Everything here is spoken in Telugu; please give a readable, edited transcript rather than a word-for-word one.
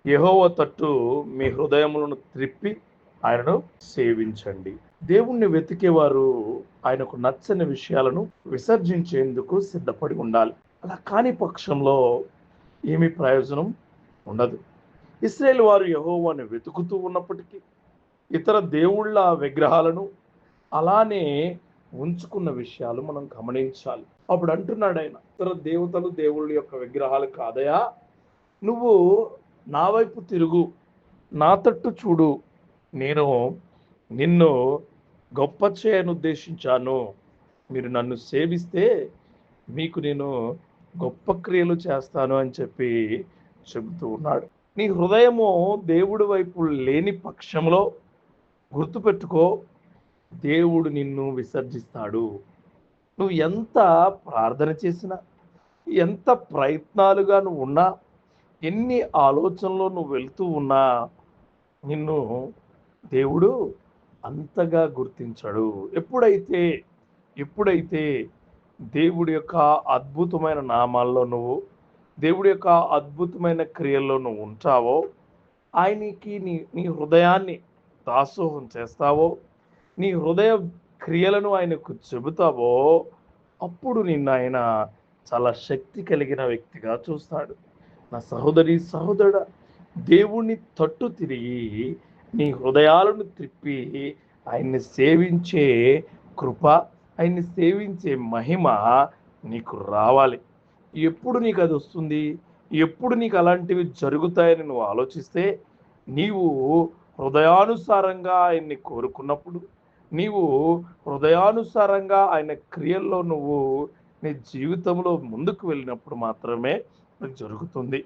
యెహోవా తట్టు మీ హృదయములను త్రిప్పి ఆయనను సేవించండి. దేవుణ్ణి వెతికేవారు ఆయనకు నచ్చని విషయాలను విసర్జించేందుకు సిద్ధపడి ఉండాలి. అలా కాని పక్షంలో ఏమి ప్రయోజనం ఉండదు. ఇశ్రాయేలు వారు యెహోవాను వెతుకుతూ ఉన్నప్పటికీ ఇతర దేవుళ్ళ విగ్రహాలను అలానే ఉంచుకున్న విషయాలు మనం గమనించాలి. అప్పుడు అంటున్నాడు ఆయన, ఇతర దేవతలు దేవుళ్ళ యొక్క విగ్రహాలు కాదయా, నువ్వు నా వైపు తిరుగు, నా తట్టు చూడు, నేను నిన్ను గొప్ప చేయనుద్దేశించాను. మీరు నన్ను సేవిస్తే మీకు నేను గొప్ప క్రియలు చేస్తాను అని చెప్పి చెబుతూ ఉన్నాడు. నీ హృదయము దేవుడి వైపు లేని పక్షంలో గుర్తుపెట్టుకో, దేవుడు నిన్ను విసర్జిస్తాడు. నువ్వు ఎంత ప్రార్థన చేసినా, ఎంత ప్రయత్నాలుగా నువ్వు ఉన్నా, ఎన్ని ఆలోచనలో నువ్వు వెళ్తూ ఉన్నా, నిన్ను దేవుడు అంతగా గుర్తించడు. ఎప్పుడైతే ఎప్పుడైతే దేవుడి యొక్క అద్భుతమైన నామాల్లో నువ్వు, దేవుడి యొక్క అద్భుతమైన క్రియల్లో నువ్వు ఉంటావో, ఆయనకి నీ నీ హృదయాన్ని దాసోహం చేస్తావో, నీ హృదయ క్రియలను ఆయనకు చెబుతావో, అప్పుడు నిన్ను ఆయన చాలా శక్తి కలిగిన వ్యక్తిగా చూస్తాడు. నా సహోదరి, సహోదరుడా, దేవుని తట్టు తిరిగి నీ హృదయాలను త్రిప్పి ఆయన్ని సేవించే కృప, ఆయన్ని సేవించే మహిమ నీకు రావాలి. ఎప్పుడు నీకు అది వస్తుంది? ఎప్పుడు నీకు అలాంటివి జరుగుతాయని నువ్వు ఆలోచిస్తే, నీవు హృదయానుసారంగా ఆయన్ని కోరుకున్నప్పుడు, నీవు హృదయానుసారంగా ఆయన క్రియల్లో నువ్వు నీ జీవితంలో ముందుకు వెళ్ళినప్పుడు మాత్రమే అది జరుగుతుంది.